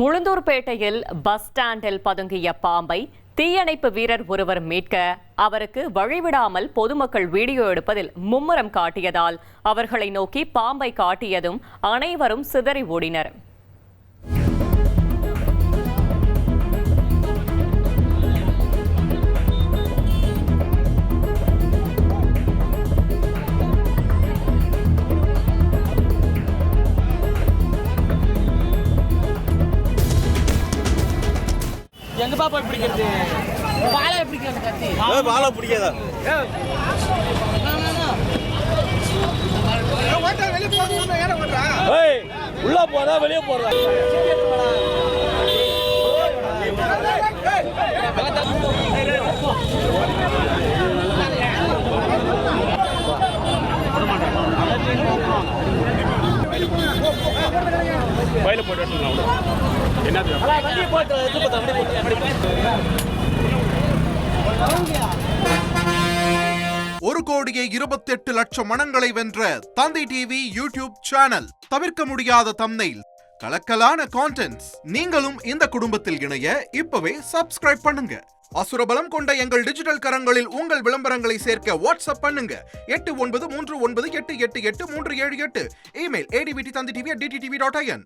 உளுந்தூர்பேட்டையில் bus ஸ்டாண்டில் பதுங்கிய பாம்பை தீயணைப்பு வீரர் ஒருவர் மீட்க அவருக்கு வழிவிடாமல் பொதுமக்கள் வீடியோ எடுப்பதில் மும்முரம் காட்டியதால் அவர்களை நோக்கி பாம்பை காட்டியதும் அனைவரும் சிதறி ஓடினர். எங்க பாப்பா பிடிக்கிறது வாழை பிடிக்கிறது கத்தி வாழை பிடிக்காதா உள்ள போறா வெளியே போறா வயல போட்டு என்ன 1,28,00,000 மனங்களை வென்ற தந்தி டிவி யூடியூப் சேனல். தவிர்க்க முடியாத தம்ப்நெயில், கலக்கலான கான்டென்ட்ஸ். நீங்களும் இந்த குடும்பத்தில் இணைய இப்பவே சப்ஸ்கிரைப் பண்ணுங்க. அசுரபலம் கொண்ட எங்கள் டிஜிட்டல் கரங்களில் உங்கள் விளம்பரங்களை சேர்க்க வாட்ஸ்அப் பண்ணுங்க. 8939888838. Email advtthanditv@dttv.in.